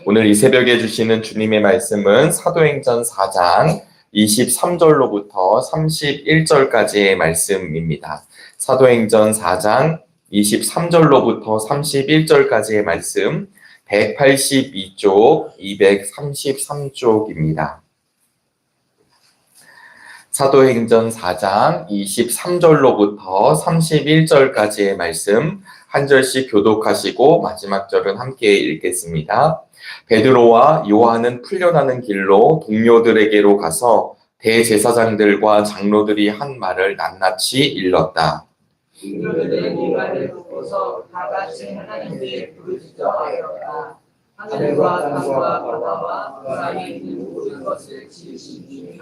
오늘 이 새벽에 주시는 주님의 말씀은 사도행전 4장 23절로부터 31절까지의 말씀입니다. 사도행전 4장 23절로부터 31절까지의 말씀 182쪽, 233쪽입니다. 사도행전 4장 23절로부터 31절까지의 말씀 한 절씩 교독하시고 마지막 절은 함께 읽겠습니다. 베드로와 요한은 풀려나는 길로 동료들에게로 가서 대제사장들과 장로들이 한 말을 낱낱이 일렀다. 동료들은 이 말을 듣고서 다 같이 하나님께 부르짖어하였다. 하늘과 땅과 바다와 그 안에 있는 모든 것을 지으신 주님.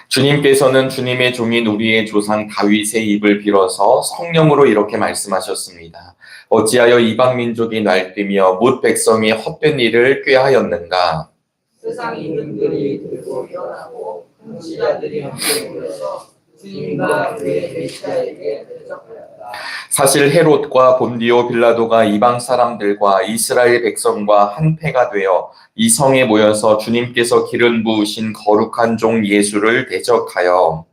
주님께서는 주님의 종인 우리의 조상 다윗의 입을 빌어서 성령으로 이렇게 말씀하셨습니다. 어찌하여 이방 민족이 날뛰며 뭇 백성이 헛된 일을 꾀하였는가? 세상 임금들이 들고 일어나고 통치자들이 함께 모여서 주님과 그의 메시아에게 대적하였다. 사실 헤롯과 본디오 빌라도가 이방 사람들과 이스라엘 백성과 한패가 되어 이 성에 모여서 주님께서 기름 부으신 거룩한 종 예수를 대적하여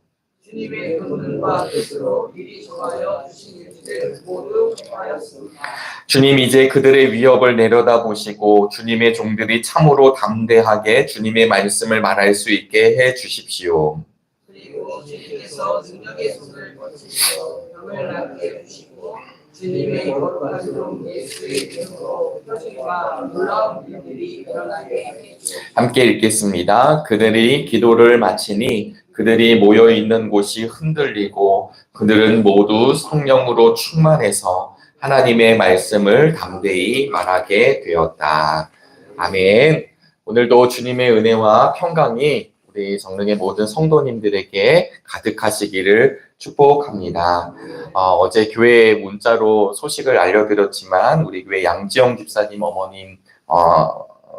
주님의 권능과 뜻으로 미리 정하여 주신 일들을 모두 행하였습니다. 주님 이제 그들의 위협을 내려다보시고 주님의 종들이 참으로 담대하게 주님의 말씀을 말할 수 있게 해 주십시오. 그리고 주님께서 능력의 손을 뻗치시어 병을 낫게 해주시고 주님의 거룩한 종 예수의 이름으로 표징과 놀라운 일들이 일어나게 해 주옵소서. 함께 읽겠습니다. 그들이 기도를 마치니 그들이 모여있는 곳이 흔들리고 그들은 모두 성령으로 충만해서 하나님의 말씀을 담대히 말하게 되었다. 아멘. 오늘도 주님의 은혜와 평강이 우리 정릉의 모든 성도님들에게 가득하시기를 축복합니다. 어제 교회 문자로 소식을 알려드렸지만 우리 교회 양지영 집사님 어머님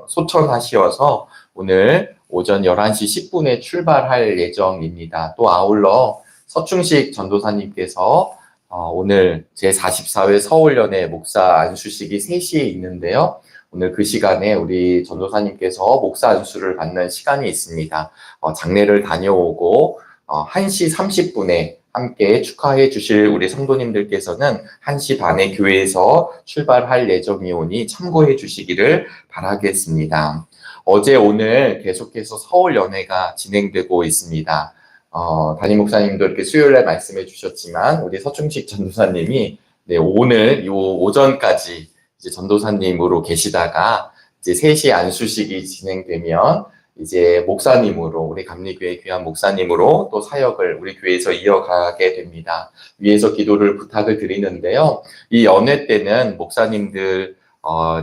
소천하시어서 오늘 오전 11시 10분에 출발할 예정입니다. 또 아울러 서충식 전도사님께서 오늘 제44회 서울연회 목사 안수식이 3시에 있는데요. 오늘 그 시간에 우리 전도사님께서 목사 안수를 받는 시간이 있습니다. 장례를 다녀오고 1시 30분에 함께 축하해 주실 우리 성도님들께서는 1시 반에 교회에서 출발할 예정이오니 참고해 주시기를 바라겠습니다. 어제 오늘 계속해서 서울연회가 진행되고 있습니다. 담임 목사님도 이렇게 수요일날 말씀해 주셨지만 우리 서충식 전도사님이 오늘 이 오전까지 이제 전도사님으로 계시다가 이제 3시 안수식이 진행되면 이제 목사님으로 우리 감리교회 귀한 목사님으로 또 사역을 우리 교회에서 이어가게 됩니다. 위에서 기도를 부탁을 드리는데요. 이 연회 때는 목사님들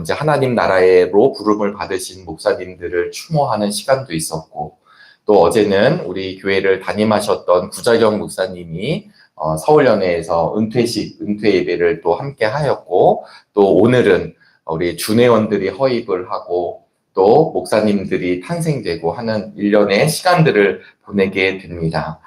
이제 하나님 나라로 부름을 받으신 목사님들을 추모하는 시간도 있었고 또 어제는 우리 교회를 담임하셨던 구자경 목사님이 서울연회에서 은퇴 예배를 또 함께 하였고 또 오늘은 우리 준회원들이 허입을 하고 또 목사님들이 탄생되고 하는 일련의 시간들을 보내게 됩니다.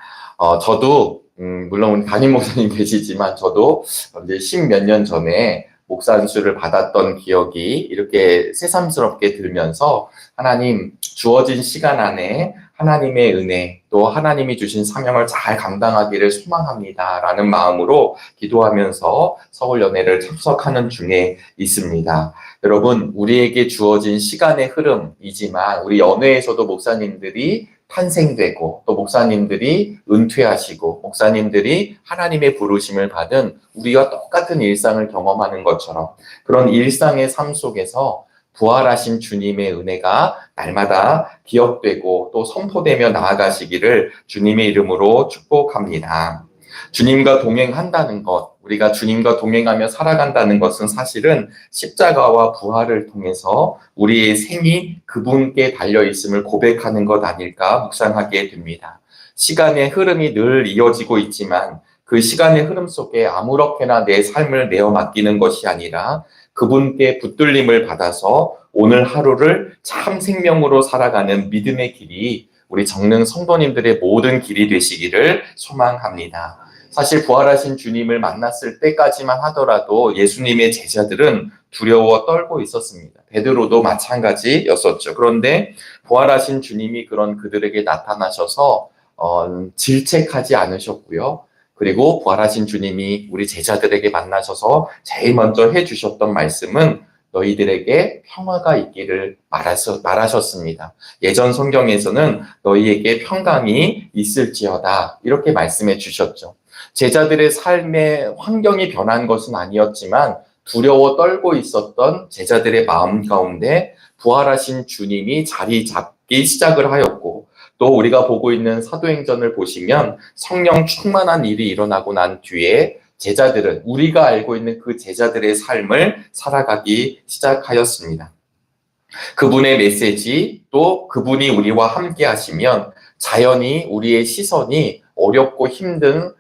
저도 물론 담임 목사님 계시지만 저도 이제 10몇 년 전에 목사 안수를 받았던 기억이 이렇게 새삼스럽게 들면서 하나님 주어진 시간 안에 하나님의 은혜 또 하나님이 주신 사명을 잘 감당하기를 소망합니다 라는 마음으로 기도하면서 서울연회를 참석하는 중에 있습니다. 여러분 우리에게 주어진 시간의 흐름이지만 우리 연회에서도 목사님들이 탄생되고 또 목사님들이 은퇴하시고 목사님들이 하나님의 부르심을 받은 우리와 똑같은 일상을 경험하는 것처럼 그런 일상의 삶 속에서 부활하신 주님의 은혜가 날마다 기억되고 또 선포되며 나아가시기를 주님의 이름으로 축복합니다. 주님과 동행한다는 것, 우리가 주님과 동행하며 살아간다는 것은 사실은 십자가와 부활을 통해서 우리의 생이 그분께 달려있음을 고백하는 것 아닐까 묵상하게 됩니다. 시간의 흐름이 늘 이어지고 있지만 그 시간의 흐름 속에 아무렇게나 내 삶을 내어 맡기는 것이 아니라 그분께 붙들림을 받아서 오늘 하루를 참 생명으로 살아가는 믿음의 길이 우리 정릉 성도님들의 모든 길이 되시기를 소망합니다. 사실 부활하신 주님을 만났을 때까지만 하더라도 예수님의 제자들은 두려워 떨고 있었습니다. 베드로도 마찬가지였었죠. 그런데 부활하신 주님이 그런 그들에게 나타나셔서 질책하지 않으셨고요. 그리고 부활하신 주님이 우리 제자들에게 만나셔서 제일 먼저 해주셨던 말씀은 너희들에게 평화가 있기를 말하셨습니다. 예전 성경에서는 너희에게 평강이 있을지어다 이렇게 말씀해 주셨죠. 제자들의 삶의 환경이 변한 것은 아니었지만 두려워 떨고 있었던 제자들의 마음 가운데 부활하신 주님이 자리 잡기 시작을 하였고, 또 우리가 보고 있는 사도행전을 보시면 성령 충만한 일이 일어나고 난 뒤에 제자들은 우리가 알고 있는 그 제자들의 삶을 살아가기 시작하였습니다. 그분의 메시지, 또 그분이 우리와 함께 하시면 자연히 우리의 시선이 어렵고 힘든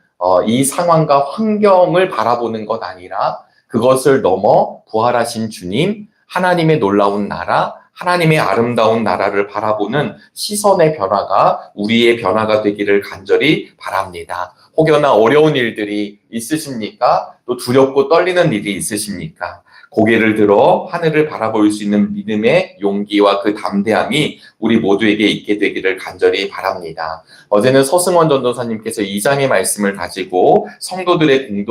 이 상황과 환경을 바라보는 것 아니라 그것을 넘어 부활하신 주님, 하나님의 놀라운 나라, 하나님의 아름다운 나라를 바라보는 시선의 변화가 우리의 변화가 되기를 간절히 바랍니다. 혹여나 어려운 일들이 있으십니까? 또 두렵고 떨리는 일이 있으십니까? 고개를 들어 하늘을 바라볼 수 있는 믿음의 용기와 그 담대함이 우리 모두에게 있게 되기를 간절히 바랍니다. 어제는 서승원 전도사님께서 2장의 말씀을 가지고 성도들의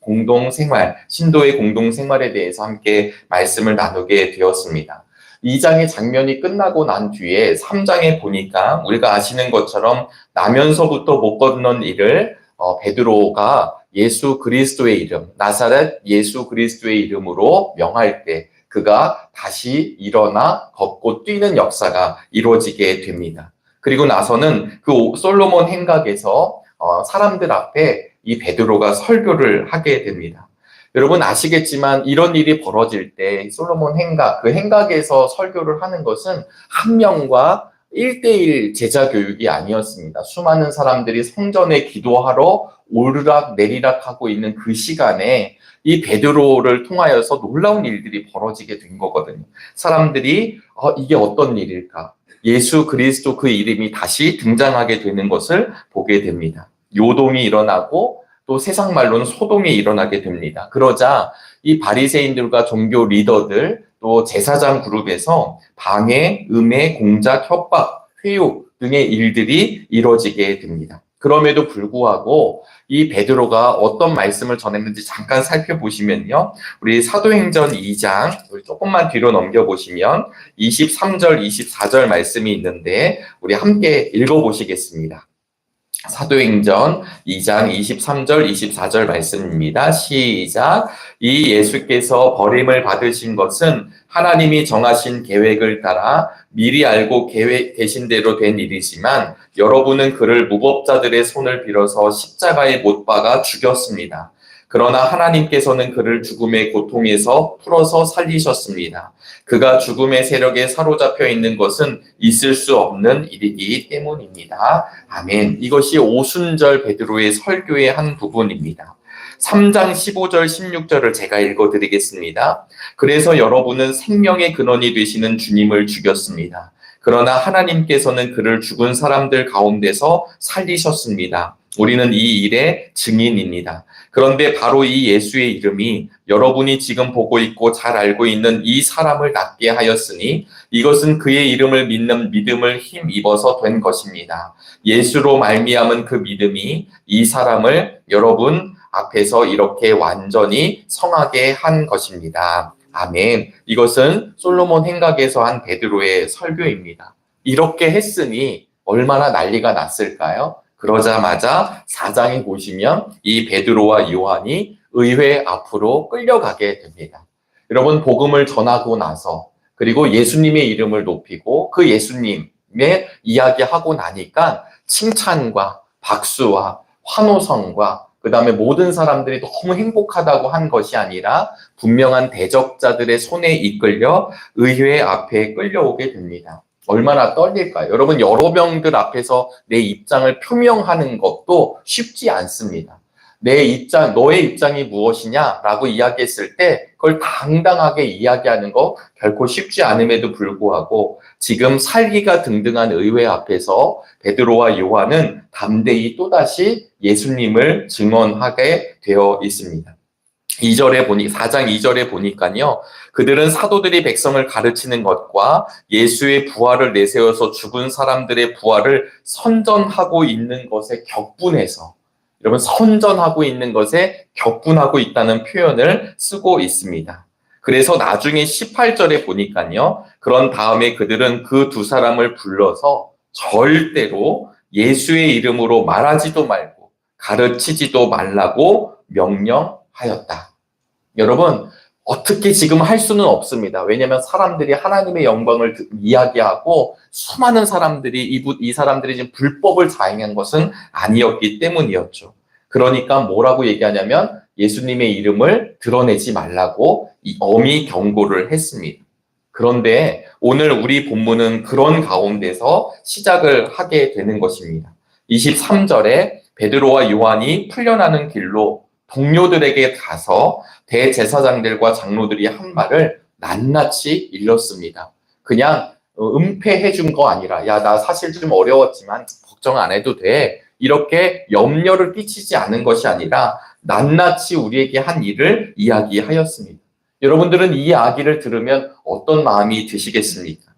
공동생활, 신도의 공동생활에 대해서 함께 말씀을 나누게 되었습니다. 2장의 장면이 끝나고 난 뒤에 3장에 보니까 우리가 아시는 것처럼 나면서부터 못 걷는 일을 베드로가 예수 그리스도의 이름, 나사렛 예수 그리스도의 이름으로 명할 때 그가 다시 일어나 걷고 뛰는 역사가 이루어지게 됩니다. 그리고 나서는 그 솔로몬 행각에서 사람들 앞에 이 베드로가 설교를 하게 됩니다. 여러분 아시겠지만 이런 일이 벌어질 때 솔로몬 행각, 그 행각에서 설교를 하는 것은 한 명과 1대1 제자 교육이 아니었습니다. 수많은 사람들이 성전에 기도하러 오르락 내리락 하고 있는 그 시간에 이 베드로를 통하여서 놀라운 일들이 벌어지게 된 거거든요. 사람들이 이게 어떤 일일까? 예수 그리스도 그 이름이 다시 등장하게 되는 것을 보게 됩니다. 요동이 일어나고 또 세상 말로는 소동이 일어나게 됩니다. 그러자 이 바리새인들과 종교 리더들 또 제사장 그룹에서 방해, 음해, 공작, 협박, 회유 등의 일들이 이루어지게 됩니다. 그럼에도 불구하고 이 베드로가 어떤 말씀을 전했는지 잠깐 살펴보시면요. 우리 사도행전 2장 조금만 뒤로 넘겨보시면 23절, 24절 말씀이 있는데 우리 함께 읽어보시겠습니다. 사도행전 2장 23절 24절 말씀입니다. 시작. 이 예수께서 버림을 받으신 것은 하나님이 정하신 계획을 따라 미리 알고 계신 대로 된 일이지만 여러분은 그를 무법자들의 손을 빌어서 십자가에 못 박아 죽였습니다. 그러나 하나님께서는 그를 죽음의 고통에서 풀어서 살리셨습니다. 그가 죽음의 세력에 사로잡혀 있는 것은 있을 수 없는 일이기 때문입니다. 아멘. 이것이 오순절 베드로의 설교의 한 부분입니다. 3장 15절 16절을 제가 읽어드리겠습니다. 그래서 여러분은 생명의 근원이 되시는 주님을 죽였습니다. 그러나 하나님께서는 그를 죽은 사람들 가운데서 살리셨습니다. 우리는 이 일의 증인입니다. 그런데 바로 이 예수의 이름이 여러분이 지금 보고 있고 잘 알고 있는 이 사람을 낫게 하였으니 이것은 그의 이름을 믿는 믿음을 힘입어서 된 것입니다. 예수로 말미암은 그 믿음이 이 사람을 여러분 앞에서 이렇게 완전히 성하게 한 것입니다. 아멘. 이것은 솔로몬 행각에서 한 베드로의 설교입니다. 이렇게 했으니 얼마나 난리가 났을까요? 그러자마자 4장에 보시면 이 베드로와 요한이 의회 앞으로 끌려가게 됩니다. 여러분 복음을 전하고 나서 그리고 예수님의 이름을 높이고 그 예수님의 이야기하고 나니까 칭찬과 박수와 환호성과 그 다음에 모든 사람들이 너무 행복하다고 한 것이 아니라 분명한 대적자들의 손에 이끌려 의회 앞에 끌려오게 됩니다. 얼마나 떨릴까요? 여러분 여러 명들 앞에서 내 입장을 표명하는 것도 쉽지 않습니다. 너의 입장이 무엇이냐라고 이야기했을 때 그걸 당당하게 이야기하는 거 결코 쉽지 않음에도 불구하고 지금 살기가 등등한 의회 앞에서 베드로와 요한은 담대히 또다시 예수님을 증언하게 되어 있습니다. 4장 2절에 보니까요. 그들은 사도들이 백성을 가르치는 것과 예수의 부활을 내세워서 죽은 사람들의 부활을 선전하고 있는 것에 격분해서, 여러분, 선전하고 있는 것에 격분하고 있다는 표현을 쓰고 있습니다. 그래서 나중에 18절에 보니까요. 그런 다음에 그들은 그 두 사람을 불러서 절대로 예수의 이름으로 말하지도 말고 가르치지도 말라고 명령하였다. 여러분, 어떻게 지금 할 수는 없습니다. 왜냐하면 사람들이 하나님의 영광을 이야기하고 수많은 사람들이 이 사람들이 지금 불법을 자행한 것은 아니었기 때문이었죠. 그러니까 뭐라고 얘기하냐면 예수님의 이름을 드러내지 말라고 엄히 경고를 했습니다. 그런데 오늘 우리 본문은 그런 가운데서 시작을 하게 되는 것입니다. 23절에 베드로와 요한이 풀려나는 길로 동료들에게 가서 대제사장들과 장로들이 한 말을 낱낱이 일렀습니다. 그냥 은폐해 준 거 아니라 야, 나 사실 좀 어려웠지만 걱정 안 해도 돼. 이렇게 염려를 끼치지 않은 것이 아니라 낱낱이 우리에게 한 일을 이야기하였습니다. 여러분들은 이 이야기를 들으면 어떤 마음이 드시겠습니까?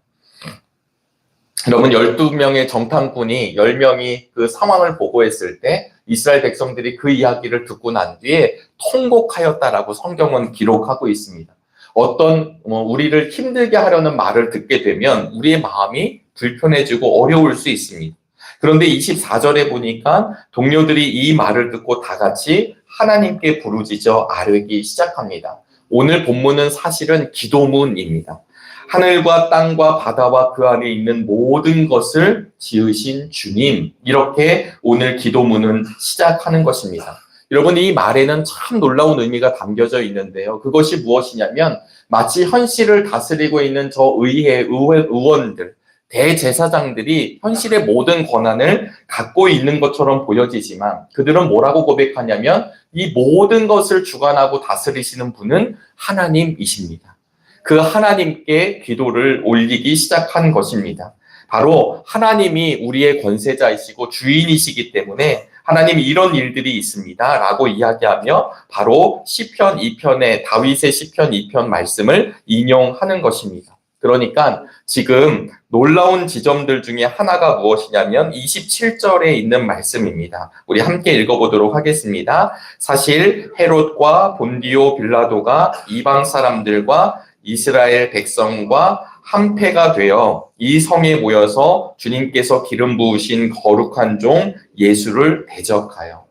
여러분, 12명의 정탐꾼이 10명이 그 상황을 보고했을 때 이스라엘 백성들이 그 이야기를 듣고 난 뒤에 통곡하였다라고 성경은 기록하고 있습니다. 우리를 힘들게 하려는 말을 듣게 되면 우리의 마음이 불편해지고 어려울 수 있습니다. 그런데 24절에 보니까 동료들이 이 말을 듣고 다 같이 하나님께 부르짖어 아뢰기 시작합니다. 오늘 본문은 사실은 기도문입니다. 하늘과 땅과 바다와 그 안에 있는 모든 것을 지으신 주님, 이렇게 오늘 기도문은 시작하는 것입니다. 여러분, 이 말에는 참 놀라운 의미가 담겨져 있는데요. 그것이 무엇이냐면 마치 현실을 다스리고 있는 저 의원들, 대제사장들이 현실의 모든 권한을 갖고 있는 것처럼 보여지지만 그들은 뭐라고 고백하냐면 이 모든 것을 주관하고 다스리시는 분은 하나님이십니다. 그 하나님께 기도를 올리기 시작한 것입니다. 바로 하나님이 우리의 권세자이시고 주인이시기 때문에 하나님 이런 일들이 있습니다 라고 이야기하며 바로 시편 2편의 다윗의 시편 2편 말씀을 인용하는 것입니다. 그러니까 지금 놀라운 지점들 중에 하나가 무엇이냐면 27절에 있는 말씀입니다. 우리 함께 읽어보도록 하겠습니다. 사실 헤롯과 본디오 빌라도가 이방 사람들과 이스라엘 백성과 한패가 되어 이 성에 모여서 주님께서 기름 부으신 거룩한 종 예수를 대적하여.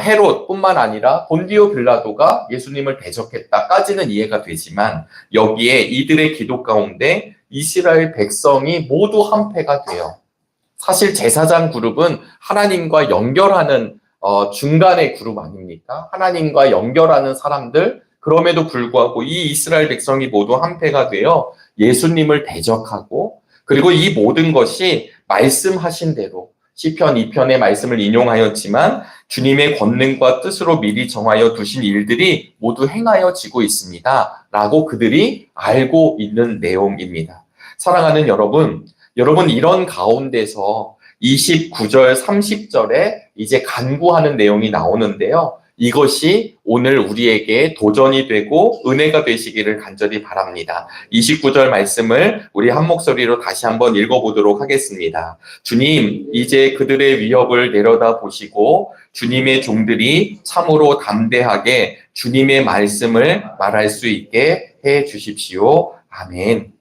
헤롯뿐만 아니라 본디오 빌라도가 예수님을 대적했다까지는 이해가 되지만 여기에 이들의 기도 가운데 이스라엘 백성이 모두 한패가 되어, 사실 제사장 그룹은 하나님과 연결하는 중간의 그룹 아닙니까? 하나님과 연결하는 사람들, 그럼에도 불구하고 이 이스라엘 백성이 모두 한패가 되어 예수님을 대적하고, 그리고 이 모든 것이 말씀하신 대로 시편 2편의 말씀을 인용하였지만 주님의 권능과 뜻으로 미리 정하여 두신 일들이 모두 행하여지고 있습니다 라고 그들이 알고 있는 내용입니다. 사랑하는 여러분 이런 가운데서 29절 30절에 이제 간구하는 내용이 나오는데요. 이것이 오늘 우리에게 도전이 되고 은혜가 되시기를 간절히 바랍니다. 29절 말씀을 우리 한 목소리로 다시 한번 읽어보도록 하겠습니다. 주님, 이제 그들의 위협을 내려다 보시고 주님의 종들이 참으로 담대하게 주님의 말씀을 말할 수 있게 해 주십시오. 아멘.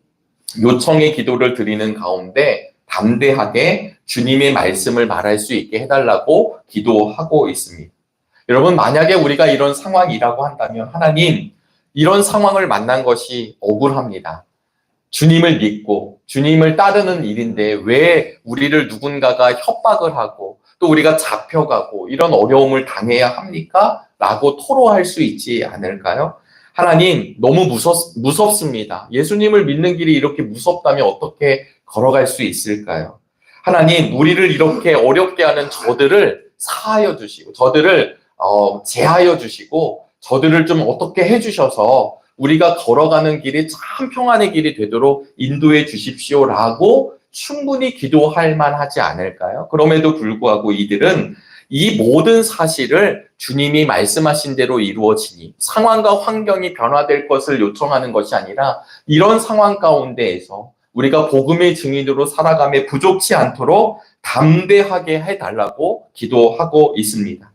요청의 기도를 드리는 가운데 담대하게 주님의 말씀을 말할 수 있게 해달라고 기도하고 있습니다. 여러분, 만약에 우리가 이런 상황이라고 한다면 하나님, 이런 상황을 만난 것이 억울합니다. 주님을 믿고 주님을 따르는 일인데 왜 우리를 누군가가 협박을 하고 또 우리가 잡혀가고 이런 어려움을 당해야 합니까? 라고 토로할 수 있지 않을까요? 하나님, 너무 무섭습니다. 예수님을 믿는 길이 이렇게 무섭다면 어떻게 걸어갈 수 있을까요? 하나님, 우리를 이렇게 어렵게 하는 저들을 사하여 주시고 저들을 제하여 주시고 저들을 좀 어떻게 해주셔서 우리가 걸어가는 길이 참 평안의 길이 되도록 인도해 주십시오라고 충분히 기도할 만하지 않을까요? 그럼에도 불구하고 이들은 이 모든 사실을 주님이 말씀하신 대로 이루어지니 상황과 환경이 변화될 것을 요청하는 것이 아니라 이런 상황 가운데에서 우리가 복음의 증인으로 살아감에 부족치 않도록 담대하게 해달라고 기도하고 있습니다.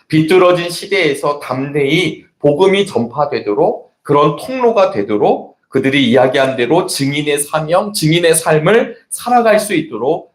비뚤어진 시대에서 담대히 복음이 전파되도록 그런 통로가 되도록 그들이 이야기한 대로 증인의 사명, 증인의 삶을 살아갈 수 있도록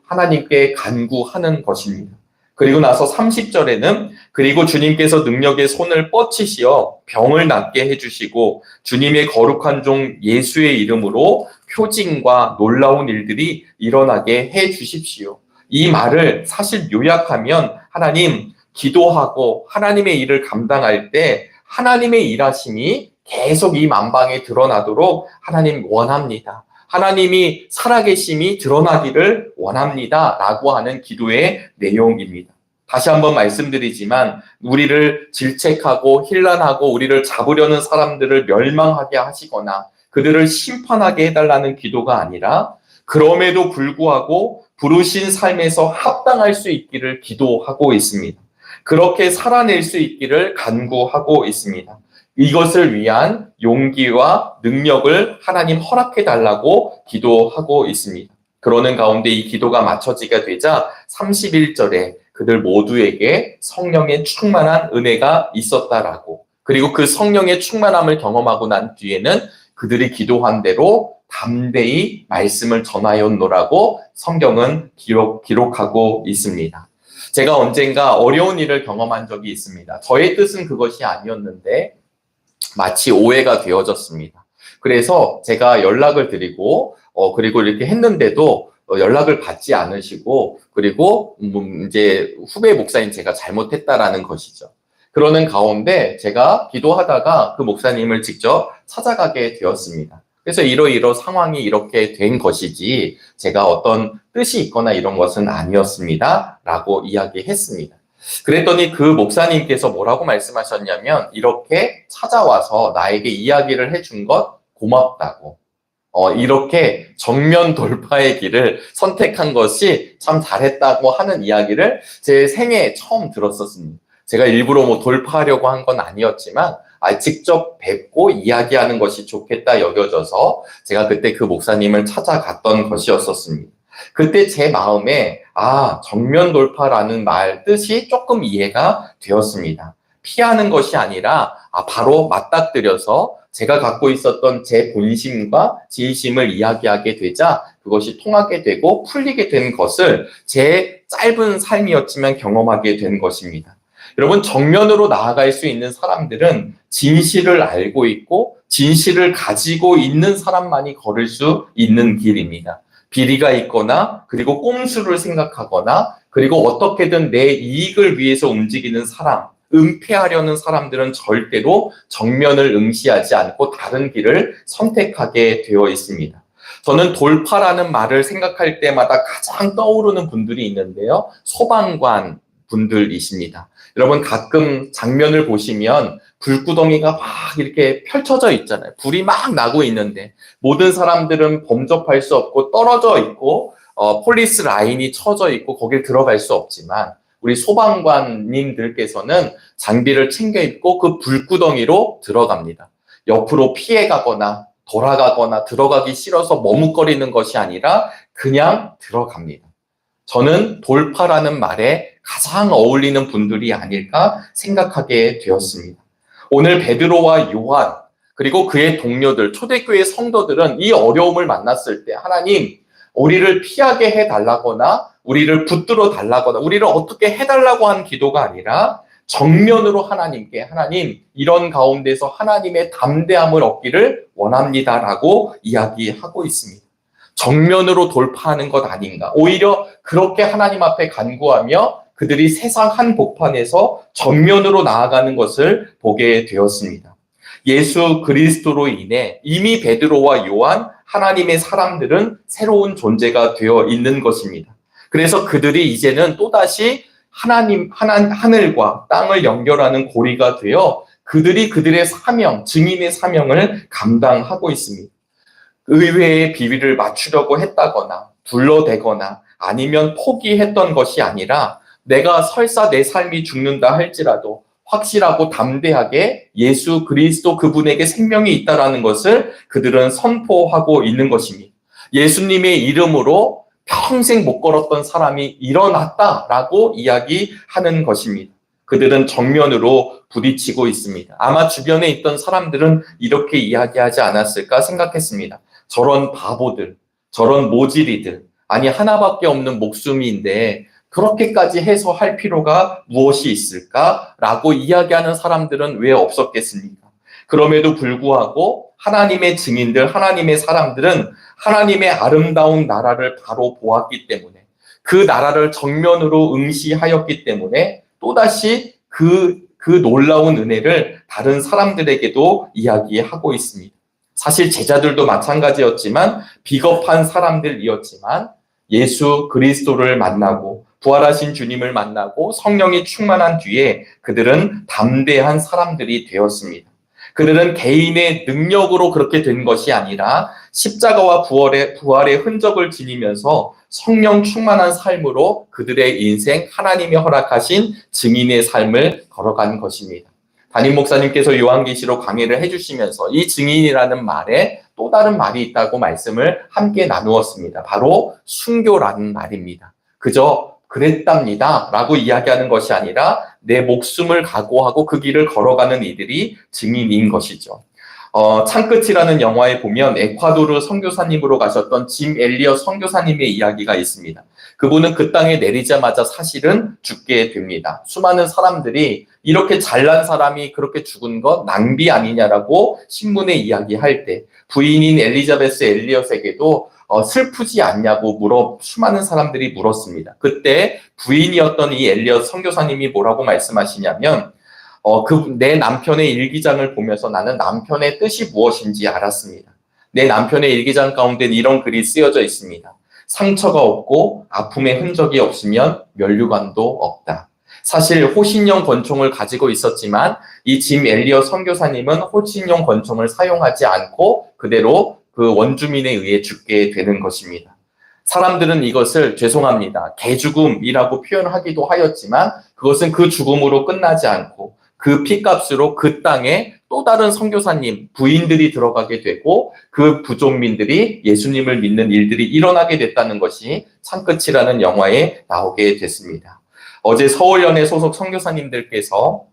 하나님께 간구하는 것입니다. 그리고 나서 30절에는 그리고 주님께서 능력의 손을 뻗치시어 병을 낫게 해주시고 주님의 거룩한 종 예수의 이름으로 표징과 놀라운 일들이 일어나게 해주십시오. 이 말을 사실 요약하면 하나님 기도하고 하나님의 일을 감당할 때 하나님의 일하심이 계속 이 만방에 드러나도록 하나님 원합니다. 하나님이 살아계심이 드러나기를 원합니다. 라고 하는 기도의 내용입니다. 다시 한번 말씀드리지만 우리를 질책하고 힐난하고 우리를 잡으려는 사람들을 멸망하게 하시거나 그들을 심판하게 해달라는 기도가 아니라 그럼에도 불구하고 부르신 삶에서 합당할 수 있기를 기도하고 있습니다. 그렇게 살아낼 수 있기를 간구하고 있습니다. 이것을 위한 용기와 능력을 하나님 허락해 달라고 기도하고 있습니다. 그러는 가운데 이 기도가 맞춰지게 되자 31절에 그들 모두에게 성령의 충만한 은혜가 있었다라고, 그리고 그 성령의 충만함을 경험하고 난 뒤에는 그들이 기도한 대로 담대히 말씀을 전하였노라고 성경은 기록하고 있습니다. 제가 언젠가 어려운 일을 경험한 적이 있습니다. 저의 뜻은 그것이 아니었는데 마치 오해가 되어졌습니다. 그래서 제가 연락을 드리고 그리고 이렇게 했는데도 연락을 받지 않으시고 그리고 이제 후배 목사님 제가 잘못했다라는 것이죠. 그러는 가운데 제가 기도하다가 그 목사님을 직접 찾아가게 되었습니다. 그래서 이러 상황이 이렇게 된 것이지 제가 어떤 뜻이 있거나 이런 것은 아니었습니다. 라고 이야기했습니다. 그랬더니 그 목사님께서 뭐라고 말씀하셨냐면 이렇게 찾아와서 나에게 이야기를 해준 것 고맙다고. 이렇게 정면 돌파의 길을 선택한 것이 참 잘했다고 하는 이야기를 제 생애에 처음 들었었습니다. 제가 일부러 돌파하려고 한 건 아니었지만 직접 뵙고 이야기하는 것이 좋겠다 여겨져서 제가 그때 그 목사님을 찾아갔던 것이었었습니다. 그때 제 마음에 정면 돌파라는 말 뜻이 조금 이해가 되었습니다. 피하는 것이 아니라 바로 맞닥뜨려서 제가 갖고 있었던 제 본심과 진심을 이야기하게 되자 그것이 통하게 되고 풀리게 된 것을 제 짧은 삶이었지만 경험하게 된 것입니다. 여러분, 정면으로 나아갈 수 있는 사람들은 진실을 알고 있고 진실을 가지고 있는 사람만이 걸을 수 있는 길입니다. 비리가 있거나 그리고 꼼수를 생각하거나 그리고 어떻게든 내 이익을 위해서 움직이는 사람, 은폐하려는 사람들은 절대로 정면을 응시하지 않고 다른 길을 선택하게 되어 있습니다. 저는 돌파라는 말을 생각할 때마다 가장 떠오르는 분들이 있는데요. 소방관 분들이십니다. 여러분 가끔 장면을 보시면 불구덩이가 막 이렇게 펼쳐져 있잖아요. 불이 막 나고 있는데 모든 사람들은 범접할 수 없고 떨어져 있고 폴리스 라인이 쳐져 있고 거길 들어갈 수 없지만 우리 소방관님들께서는 장비를 챙겨 입고 그 불구덩이로 들어갑니다. 옆으로 피해가거나 돌아가거나 들어가기 싫어서 머뭇거리는 것이 아니라 그냥 들어갑니다. 저는 돌파라는 말에 가장 어울리는 분들이 아닐까 생각하게 되었습니다. 오늘 베드로와 요한 그리고 그의 동료들, 초대교회 성도들은 이 어려움을 만났을 때 하나님 우리를 피하게 해달라거나 우리를 붙들어 달라거나 우리를 어떻게 해달라고 한 기도가 아니라 정면으로 하나님께 하나님 이런 가운데서 하나님의 담대함을 얻기를 원합니다라고 이야기하고 있습니다. 정면으로 돌파하는 것 아닌가. 오히려 그렇게 하나님 앞에 간구하며 그들이 세상 한복판에서 정면으로 나아가는 것을 보게 되었습니다. 예수 그리스도로 인해 이미 베드로와 요한 하나님의 사람들은 새로운 존재가 되어 있는 것입니다. 그래서 그들이 이제는 또다시 하늘과 땅을 연결하는 고리가 되어 그들이 그들의 사명, 증인의 사명을 감당하고 있습니다. 의회의 비위를 맞추려고 했다거나 둘러대거나 아니면 포기했던 것이 아니라 내가 설사 내 삶이 죽는다 할지라도 확실하고 담대하게 예수 그리스도 그분에게 생명이 있다라는 것을 그들은 선포하고 있는 것입니다. 예수님의 이름으로 평생 못 걸었던 사람이 일어났다라고 이야기하는 것입니다. 그들은 정면으로 부딪히고 있습니다. 아마 주변에 있던 사람들은 이렇게 이야기하지 않았을까 생각했습니다. 저런 바보들, 저런 모질이들, 아니 하나밖에 없는 목숨인데 그렇게까지 해서 할 필요가 무엇이 있을까라고 이야기하는 사람들은 왜 없었겠습니까? 그럼에도 불구하고 하나님의 증인들, 하나님의 사람들은 하나님의 아름다운 나라를 바로 보았기 때문에 그 나라를 정면으로 응시하였기 때문에 또다시 그 놀라운 은혜를 다른 사람들에게도 이야기하고 있습니다. 사실 제자들도 마찬가지였지만 비겁한 사람들이었지만 예수 그리스도를 만나고 부활하신 주님을 만나고 성령이 충만한 뒤에 그들은 담대한 사람들이 되었습니다. 그들은 개인의 능력으로 그렇게 된 것이 아니라 십자가와 부활의 흔적을 지니면서 성령 충만한 삶으로 그들의 인생 하나님이 허락하신 증인의 삶을 걸어간 것입니다. 담임 목사님께서 요한계시록 강의를 해주시면서 이 증인이라는 말에 또 다른 말이 있다고 말씀을 함께 나누었습니다. 바로 순교라는 말입니다. 그저 그랬답니다 라고 이야기하는 것이 아니라 내 목숨을 각오하고 그 길을 걸어가는 이들이 증인인 것이죠. 창끝이라는 영화에 보면 에콰도르 선교사님으로 가셨던 짐 엘리엇 선교사님의 이야기가 있습니다. 그분은 그 땅에 내리자마자 사실은 죽게 됩니다. 수많은 사람들이 이렇게 잘난 사람이 그렇게 죽은 것 낭비 아니냐라고 신문에 이야기할 때 부인인 엘리자베스 엘리엇에게도 슬프지 않냐고 수많은 사람들이 물었습니다. 그때 부인이었던 이 엘리엇 선교사님이 뭐라고 말씀하시냐면 내 남편의 일기장을 보면서 나는 남편의 뜻이 무엇인지 알았습니다. 내 남편의 일기장 가운데 이런 글이 쓰여져 있습니다. 상처가 없고 아픔의 흔적이 없으면 면류관도 없다. 사실 호신용 권총을 가지고 있었지만 이 짐 엘리엇 선교사님은 호신용 권총을 사용하지 않고 그대로 그 원주민에 의해 죽게 되는 것입니다. 사람들은 이것을 죄송합니다. 개죽음이라고 표현하기도 하였지만 그것은 그 죽음으로 끝나지 않고 그 피값으로 그 땅에 또 다른 선교사님, 부인들이 들어가게 되고 그 부족민들이 예수님을 믿는 일들이 일어나게 됐다는 것이 창끝이라는 영화에 나오게 됐습니다. 어제 서울연의 소속 선교사님들께서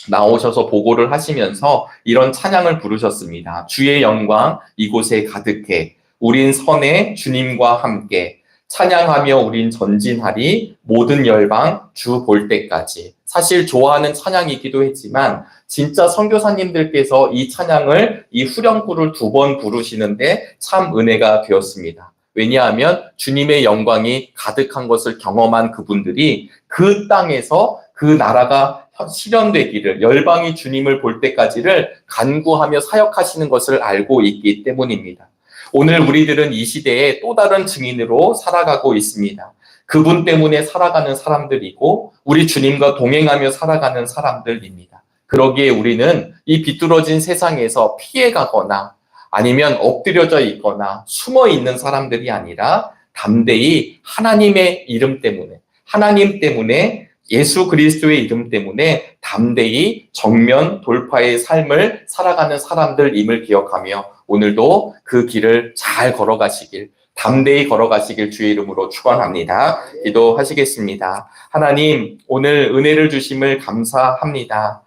나오셔서 보고를 하시면서 이런 찬양을 부르셨습니다. 주의 영광 이곳에 가득해 우린 선해 주님과 함께 찬양하며 우린 전진하리 모든 열방 주 볼 때까지. 사실 좋아하는 찬양이기도 했지만 진짜 선교사님들께서 이 찬양을 이 후렴구를 2번 부르시는데 참 은혜가 되었습니다. 왜냐하면 주님의 영광이 가득한 것을 경험한 그분들이 그 땅에서 그 나라가 실현되기를 열방이 주님을 볼 때까지를 간구하며 사역하시는 것을 알고 있기 때문입니다. 오늘 우리들은 이 시대에 또 다른 증인으로 살아가고 있습니다. 그분 때문에 살아가는 사람들이고 우리 주님과 동행하며 살아가는 사람들입니다. 그러기에 우리는 이 비뚤어진 세상에서 피해가거나 아니면 엎드려져 있거나 숨어 있는 사람들이 아니라 담대히 하나님의 이름 때문에 하나님 때문에 예수 그리스도의 이름 때문에 담대히 정면 돌파의 삶을 살아가는 사람들임을 기억하며 오늘도 그 길을 잘 걸어가시길 담대히 걸어가시길 주의 이름으로 축원합니다. 기도하시겠습니다. 하나님 오늘 은혜를 주심을 감사합니다.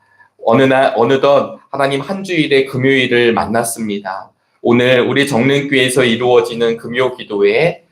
어느덧 하나님 한 주일의 금요일을 만났습니다. 오늘 우리 정릉교회에서 이루어지는 금요 기도회에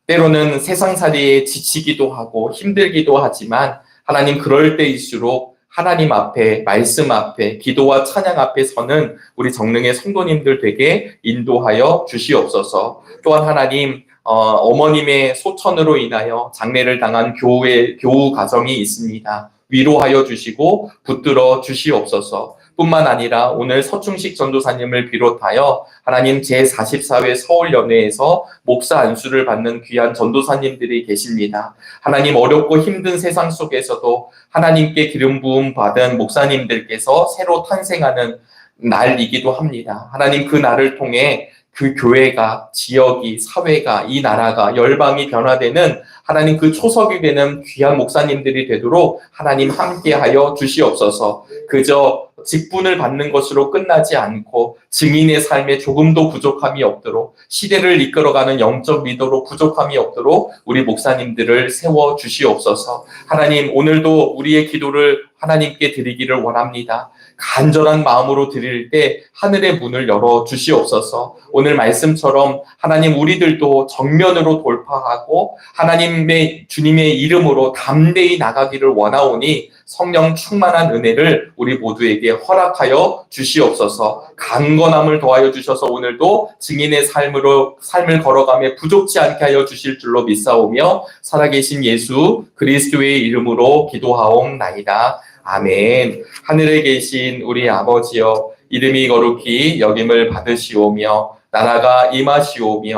때로는 세상살이에 지치기도 하고 힘들기도 하지만 하나님 그럴 때일수록 하나님 앞에 말씀 앞에 기도와 찬양 앞에 서는 우리 정릉의 성도님들 되게 인도하여 주시옵소서. 또한 하나님 어머님의 소천으로 인하여 장례를 당한 교우 가정이 있습니다. 위로하여 주시고 붙들어 주시옵소서. 뿐만 아니라 오늘 서충식 전도사님을 비롯하여 하나님 제44회 서울연회에서 목사 안수를 받는 귀한 전도사님들이 계십니다. 하나님 어렵고 힘든 세상 속에서도 하나님께 기름 부음 받은 목사님들께서 새로 탄생하는 날이기도 합니다. 하나님 그 날을 통해 그 교회가, 지역이, 사회가, 이 나라가, 열방이 변화되는 하나님 그 초석이 되는 귀한 목사님들이 되도록 하나님 함께하여 주시옵소서. 그저 직분을 받는 것으로 끝나지 않고 증인의 삶에 조금도 부족함이 없도록, 시대를 이끌어가는 영적 리더로 부족함이 없도록 우리 목사님들을 세워 주시옵소서. 하나님 오늘도 우리의 기도를 하나님께 드리기를 원합니다. 간절한 마음으로 드릴 때 하늘의 문을 열어 주시옵소서. 오늘 말씀처럼 하나님 우리들도 정면으로 돌파하고 하나님의 주님의 이름으로 담대히 나가기를 원하오니 성령 충만한 은혜를 우리 모두에게 허락하여 주시옵소서. 강건함을 더하여 주셔서 오늘도 증인의 삶을 걸어가며 부족치 않게 하여 주실 줄로 믿사오며 살아계신 예수 그리스도의 이름으로 기도하옵나이다. 아멘. 하늘에 계신 우리 아버지여, 이름이 거룩히 여김을 받으시오며 나라가 임하시오며